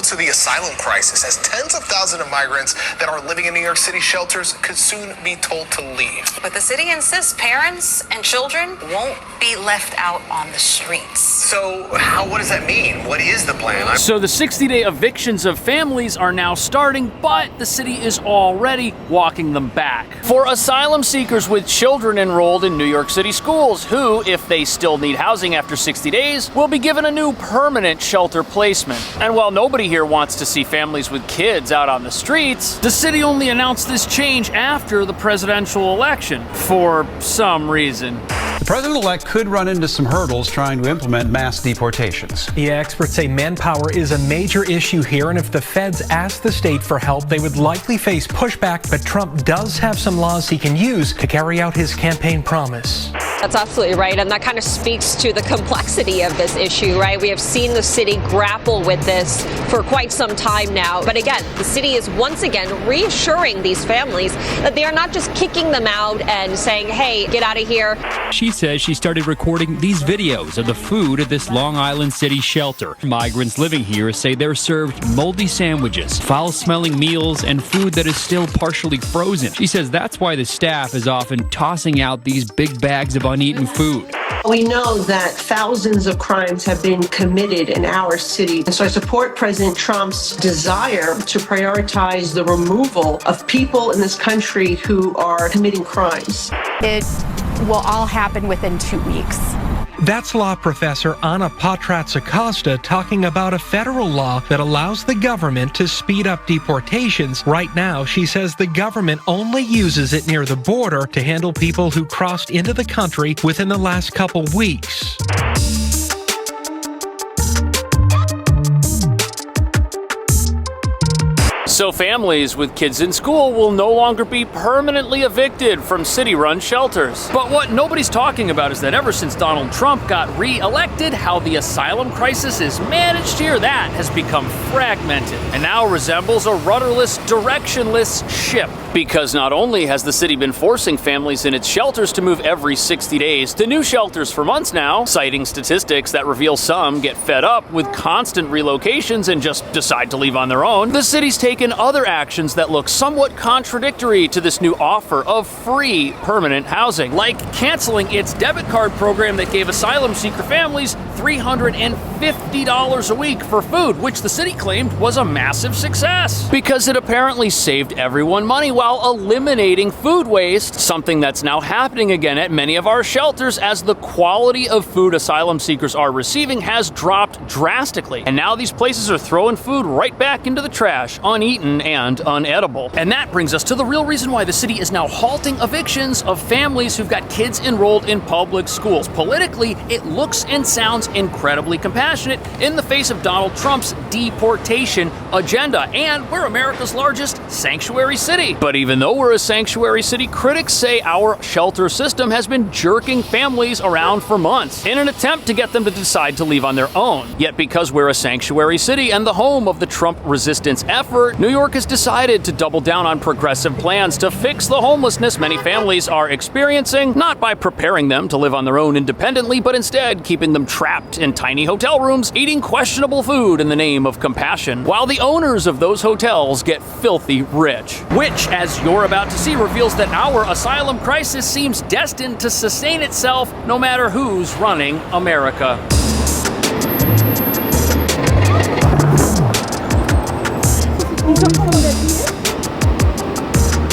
to the asylum crisis, as tens of thousands of migrants that are living in New York City shelters could soon be told to leave. But the city insists parents and children won't be left out on the streets. So what does that mean? What is the plan? So the 60-day evictions of families are now starting, but the city is already walking them back. For asylum seekers with children enrolled in New York City schools, who, if they still need housing after 60 days, will be given a new permanent shelter placement. And while nobody here wants to see families with kids out on the streets, the city only announced this change after the presidential election, for some reason. The president-elect could run into some hurdles trying to implement mass deportations. Yeah, experts say manpower is a major issue here, and if the feds ask the state for help, they would likely face pushback. But Trump does have some laws he can use to carry out his campaign promise. That's absolutely right, and that kind of speaks to the complexity of this issue, right? We have seen the city grapple with this for quite some time now. But again, the city is once again reassuring these families that they are not just kicking them out and saying, hey, get out of here. She says she started recording these videos of the food at this Long Island City shelter. Migrants living here say they're served moldy sandwiches, foul-smelling meals, and food that is still partially frozen. She says that's why the staff is often tossing out these big bags of uneaten food. We know that thousands of crimes have been committed in our city. And so I support President Trump's desire to prioritize the removal of people in this country who are committing crimes. It will all happen within 2 weeks. That's law professor Anna Patratz-Acosta talking about a federal law that allows the government to speed up deportations. Right now, she says the government only uses it near the border to handle people who crossed into the country within the last couple weeks. So families with kids in school will no longer be permanently evicted from city-run shelters. But what nobody's talking about is that ever since Donald Trump got re-elected, how the asylum crisis is managed here, that has become fragmented and now resembles a rudderless, directionless ship. Because not only has the city been forcing families in its shelters to move every 60 days to new shelters for months now, citing statistics that reveal some get fed up with constant relocations and just decide to leave on their own, the city's taken other actions that look somewhat contradictory to this new offer of free permanent housing, like canceling its debit card program that gave asylum seeker families $350 a week for food, which the city claimed was a massive success because it apparently saved everyone money while eliminating food waste, something that's now happening again at many of our shelters as the quality of food asylum seekers are receiving has dropped drastically. And now these places are throwing food right back into the trash, uneaten and unedible. And that brings us to the real reason why the city is now halting evictions of families who've got kids enrolled in public schools. Politically, it looks and sounds incredibly compassionate in the face of Donald Trump's deportation agenda, and we're America's largest sanctuary city. But even though we're a sanctuary city, critics say our shelter system has been jerking families around for months in an attempt to get them to decide to leave on their own. Yet because we're a sanctuary city and the home of the Trump resistance effort, New York has decided to double down on progressive plans to fix the homelessness many families are experiencing, not by preparing them to live on their own independently, but instead keeping them trapped in tiny hotel rooms, eating questionable food in the name of compassion, while the owners of those hotels get filthy rich. Which, as you're about to see, reveals that our asylum crisis seems destined to sustain itself no matter who's running America.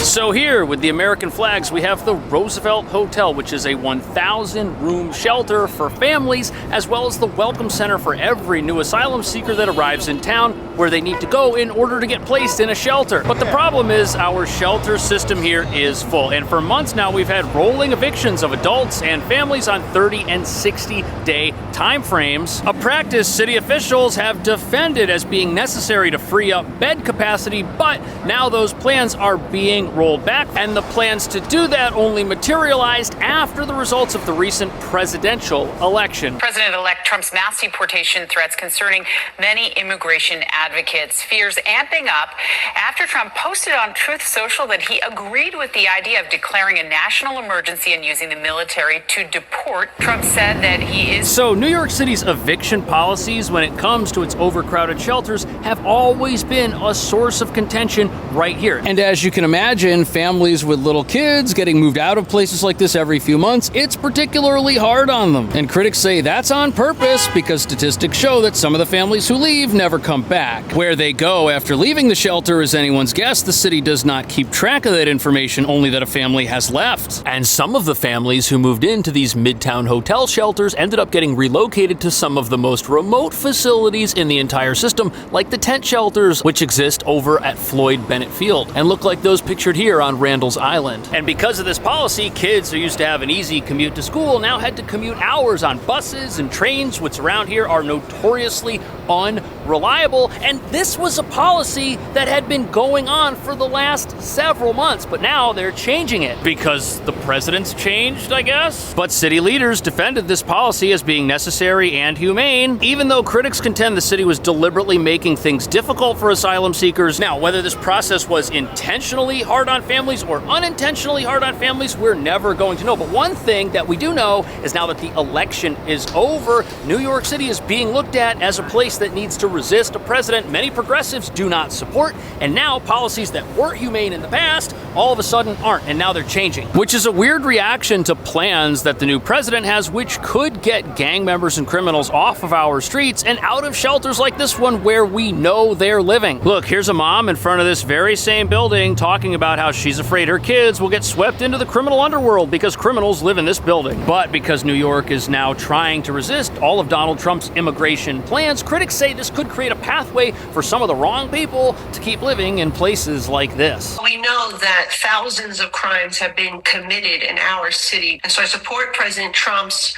So here, with the American flags, we have the Roosevelt Hotel, which is a 1,000-room shelter for families, as well as the Welcome Center for every new asylum seeker that arrives in town, where they need to go in order to get placed in a shelter. But the problem is our shelter system here is full, and for months now we've had rolling evictions of adults and families on 30 and 60-day time frames, a practice city officials have defended as being necessary to free up bed capacity, but now those plans are being rolled wheeled back, and the plans to do that only materialized after the results of the recent presidential election. President-elect Trump's mass deportation threats concerning many immigration advocates, fears amping up after Trump posted on Truth Social that he agreed with the idea of declaring a national emergency and using the military to deport. Trump said that he is... So New York City's eviction policies when it comes to its overcrowded shelters have always been a source of contention right here. And as you can imagine, families with little kids getting moved out of places like this every few months, it's particularly hard on them. And critics say that's on purpose because statistics show that some of the families who leave never come back. Where they go after leaving the shelter is anyone's guess. The city does not keep track of that information, only that a family has left. And some of the families who moved into these midtown hotel shelters ended up getting relocated to some of the most remote facilities in the entire system, like the tent shelters, which exist over at Floyd Bennett Field and look like those pictured here on Randall's Island. And because of this policy, kids who used to have an easy commute to school now had to commute hours on buses and trains, which around here are notoriously unreliable. And this was a policy that had been going on for the last several months, but now they're changing it because the president's changed, I guess. But city leaders defended this policy as being necessary and humane, even though critics contend the city was deliberately making things difficult for asylum seekers. Now, whether this process was intentionally hard on families or unintentionally hard on families, we're never going to know. But one thing that we do know is now that the election is over, New York City is being looked at as a place that needs to resist a president many progressives do not support, and now policies that weren't humane in the past all of a sudden aren't, and now they're changing. Which is a weird reaction to plans that the new president has, which could get gang members and criminals off of our streets and out of shelters like this one where we know they're living. Look, here's a mom in front of this very same building talking about how she's afraid her kids will get swept into the criminal underworld because criminals live in this building. But because New York is now trying to resist all of Donald Trump's immigration plans, critics say this could create a pathway for some of the wrong people to keep living in places like this. We know that thousands of crimes have been committed in our city. And so I support President Trump's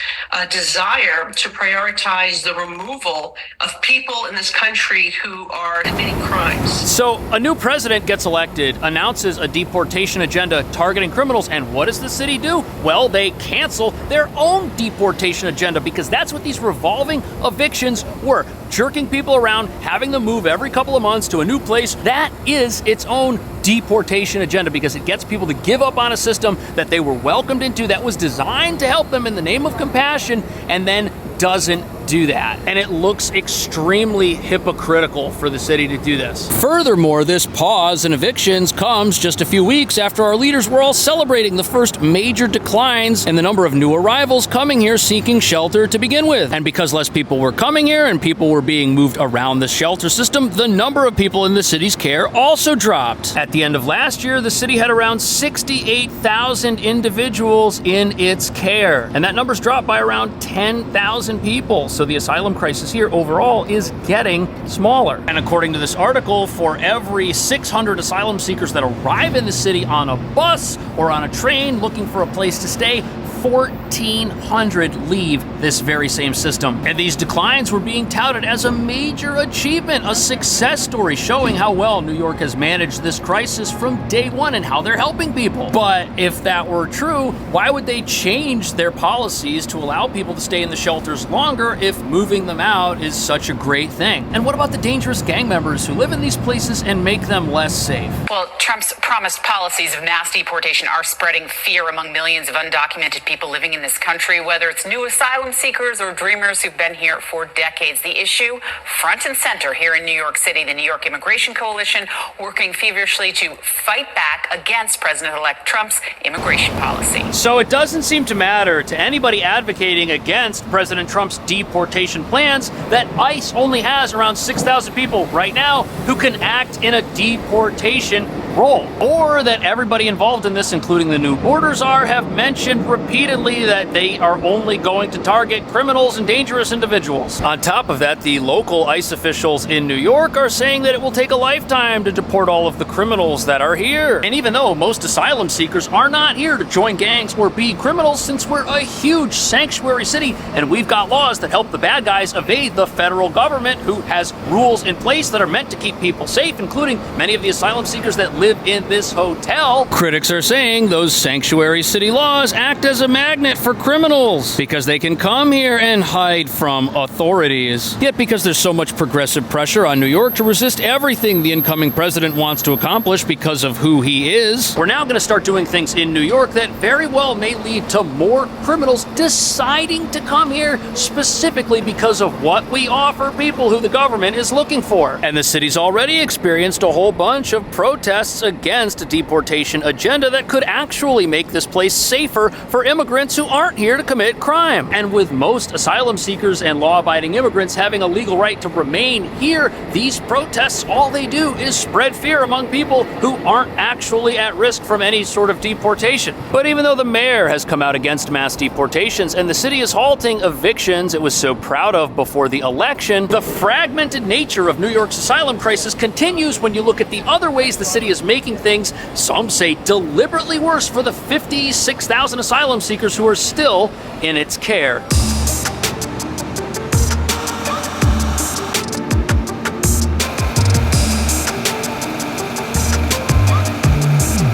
desire to prioritize the removal of people in this country who are committing crimes. So a new president gets elected, announces a deportation agenda targeting criminals, and what does the city do? Well, they cancel their own deportation agenda because that's what these revolving evictions were. Jerking people around, having them move every couple of months to a new place. That is its own deportation agenda because it gets people to give up on a system that they were welcomed into that was designed to help them in the name of compassion and then doesn't do that. And it looks extremely hypocritical for the city to do this. Furthermore, this pause in evictions comes just a few weeks after our leaders were all celebrating the first major declines in the number of new arrivals coming here seeking shelter to begin with. And because less people were coming here and people were being moved around the shelter system, the number of people in the city's care also dropped. At the end of last year, the city had around 68,000 individuals in its care. And that number's dropped by around 10,000 people. So the asylum crisis here overall is getting smaller. And according to this article, for every 600 asylum seekers that arrive in the city on a bus or on a train looking for a place to stay, 1,400 leave this very same system. And these declines were being touted as a major achievement, a success story showing how well New York has managed this crisis from day one and how they're helping people. But if that were true, why would they change their policies to allow people to stay in the shelters longer if moving them out is such a great thing? And what about the dangerous gang members who live in these places and make them less safe? Well, Trump's promised policies of mass deportation are spreading fear among millions of undocumented people living in this country, whether it's new asylum seekers or dreamers who've been here for decades. The issue front and center here in New York City, the New York Immigration Coalition working feverishly to fight back against President-elect Trump's immigration policy. So it doesn't seem to matter to anybody advocating against President Trump's deportation plans that ICE only has around 6,000 people right now who can act in a deportation role, or that everybody involved in this, including the new border czar, have mentioned repeatedly that they are only going to target criminals and dangerous individuals. On top of that, the local ICE officials in New York are saying that it will take a lifetime to deport all of the criminals that are here. And even though most asylum seekers are not here to join gangs or be criminals, since we're a huge sanctuary city and we've got laws that help the bad guys evade the federal government, who has rules in place that are meant to keep people safe, including many of the asylum seekers that live in this hotel. Critics are saying those sanctuary city laws act as a magnet for criminals because they can come here and hide from authorities. Yet because there's so much progressive pressure on New York to resist everything the incoming president wants to accomplish because of who he is, we're now going to start doing things in New York that very well may lead to more criminals deciding to come here specifically because of what we offer people who the government is looking for. And the city's already experienced a whole bunch of protests against a deportation agenda that could actually make this place safer for immigrants who aren't here to commit crime. And with most asylum seekers and law-abiding immigrants having a legal right to remain here, these protests, all they do is spread fear among people who aren't actually at risk from any sort of deportation. But even though the mayor has come out against mass deportations and the city is halting evictions it was so proud of before the election, the fragmented nature of New York's asylum crisis continues when you look at the other ways the city is making things, some say deliberately worse for the 56,000 asylum seekers who are still in its care.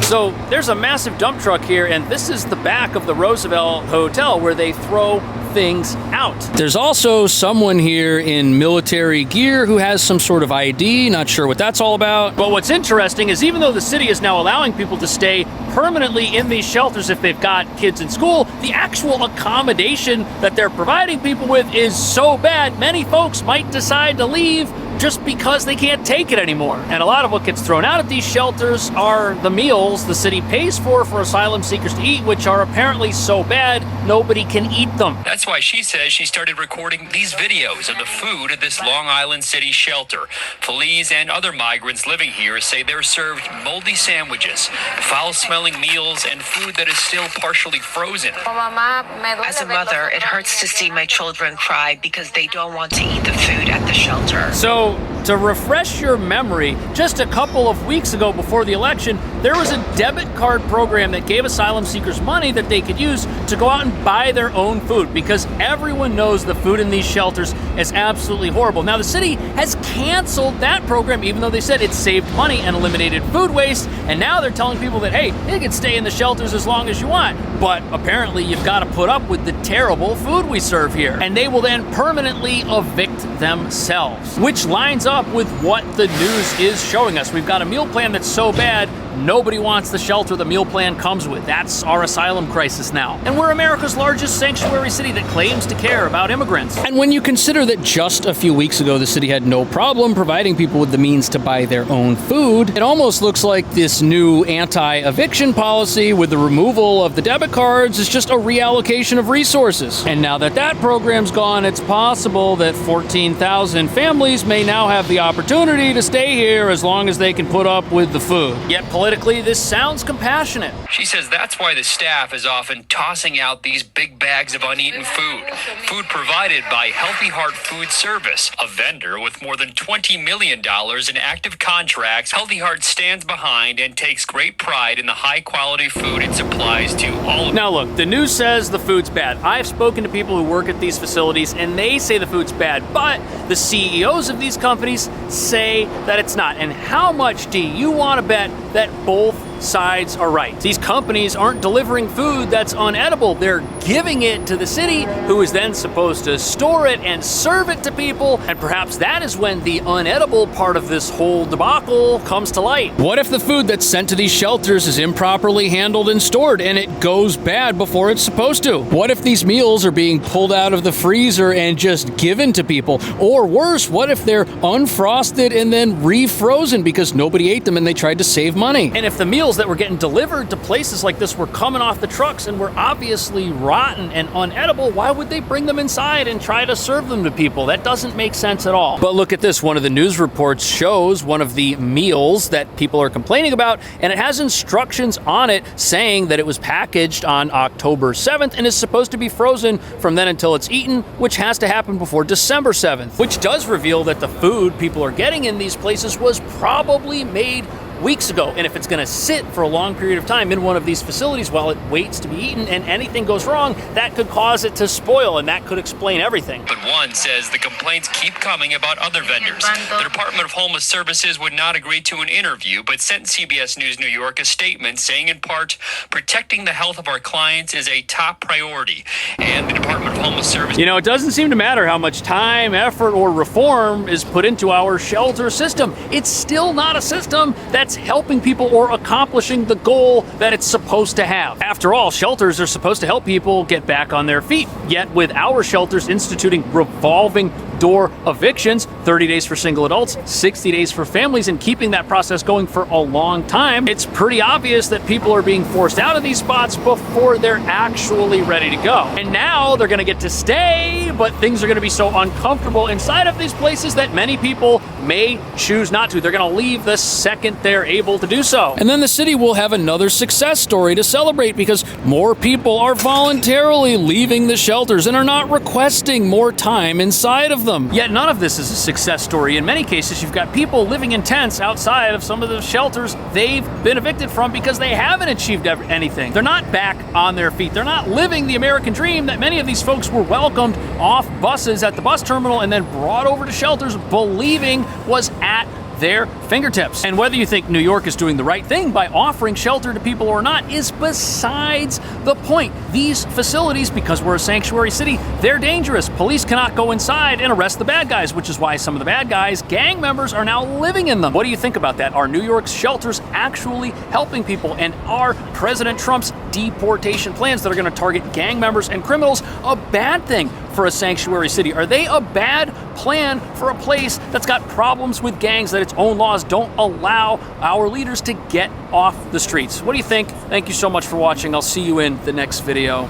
So there's a massive dump truck here, and this is the back of the Roosevelt Hotel where they throw things out. There's also someone here in military gear who has some sort of ID, not sure what that's all about. But what's interesting is even though the city is now allowing people to stay permanently in these shelters if they've got kids in school, the actual accommodation that they're providing people with is so bad, many folks might decide to leave just because they can't take it anymore. And a lot of what gets thrown out at these shelters are the meals the city pays for asylum seekers to eat, which are apparently so bad, nobody can eat them. That's why she says she started recording these videos of the food at this Long Island City shelter. Police and other migrants living here say they're served moldy sandwiches, foul-smelling meals, and food that is still partially frozen. As a mother, it hurts to see my children cry because they don't want to eat the food at the shelter. So, to refresh your memory, just a couple of weeks ago before the election, there was a debit card program that gave asylum seekers money that they could use to go out and buy their own food because everyone knows the food in these shelters is absolutely horrible. Now, the city has canceled that program even though they said it saved money and eliminated food waste, and now they're telling people that, hey, you can stay in the shelters as long as you want, but apparently you've got to put up with the terrible food we serve here, and they will then permanently evict themselves, which lines up with what the news is showing us. We've got a meal plan that's so bad, nobody wants the shelter the meal plan comes with. That's our asylum crisis now. And we're America's largest sanctuary city that claims to care about immigrants. And when you consider that just a few weeks ago the city had no problem providing people with the means to buy their own food, it almost looks like this new anti-eviction policy with the removal of the debit cards is just a reallocation of resources. And now that that program's gone, it's possible that 14,000 families may now have the opportunity to stay here as long as they can put up with the food. Yet politically, this sounds compassionate. She says that's why the staff is often tossing out these big bags of uneaten food. Food provided by Healthy Heart Food Service, a vendor with more than $20 million in active contracts. Healthy Heart stands behind and takes great pride in the high-quality food it supplies to all of. Now look, the news says the food's bad. I've spoken to people who work at these facilities and they say the food's bad, but the CEOs of these companies say that it's not. And how much do you want to bet that both sides are right? These companies aren't delivering food that's unedible. They're giving it to the city, who is then supposed to store it and serve it to people. And perhaps that is when the unedible part of this whole debacle comes to light. What if the food that's sent to these shelters is improperly handled and stored and it goes bad before it's supposed to? What if these meals are being pulled out of the freezer and just given to people? Or worse, what if they're unfrosted and then refrozen because nobody ate them and they tried to save money? And if the meals that were getting delivered to places like this were coming off the trucks and were obviously rotten and unedible, why would they bring them inside and try to serve them to people? That doesn't make sense at all. But look at this. One of the news reports shows one of the meals that people are complaining about, and it has instructions on it saying that it was packaged on October 7th and is supposed to be frozen from then until it's eaten, which has to happen before December 7th, which does reveal that the food people are getting in these places was probably made weeks ago. And if it's going to sit for a long period of time in one of these facilities while it waits to be eaten and anything goes wrong, that could cause it to spoil, and that could explain everything. But one says the complaints keep coming about other vendors. The Department of Homeless Services would not agree to an interview, but sent CBS News New York a statement saying in part, protecting the health of our clients is a top priority. And the Department of Homeless Services... You know, it doesn't seem to matter how much time, effort, or reform is put into our shelter system. It's still not a system that's helping people or accomplishing the goal that it's supposed to have. After all, shelters are supposed to help people get back on their feet. Yet with our shelters instituting revolving door evictions, 30 days for single adults, 60 days for families, and keeping that process going for a long time, it's pretty obvious that people are being forced out of these spots before they're actually ready to go. And now they're going to get to stay, but things are going to be so uncomfortable inside of these places that many people may choose not to. They're going to leave the second they're able to do so. And then the city will have another success story to celebrate because more people are voluntarily leaving the shelters and are not requesting more time inside of them. Yet none of this is a success story. In many cases, you've got people living in tents outside of some of the shelters they've been evicted from because they haven't achieved anything. They're not back on their feet. They're not living the American dream that many of these folks were welcomed off buses at the bus terminal and then brought over to shelters believing was at their fingertips. And whether you think New York is doing the right thing by offering shelter to people or not is besides the point. These facilities, because we're a sanctuary city, they're dangerous. Police cannot go inside and arrest the bad guys, which is why some of the bad guys, gang members, are now living in them. What do you think about that? Are New York's shelters actually helping people? And are President Trump's deportation plans that are going to target gang members and criminals a bad thing for a sanctuary city? Are they a bad plan for a place that's got problems with gangs that its own laws don't allow our leaders to get off the streets? What do you think? Thank you so much for watching. I'll see you in the next video.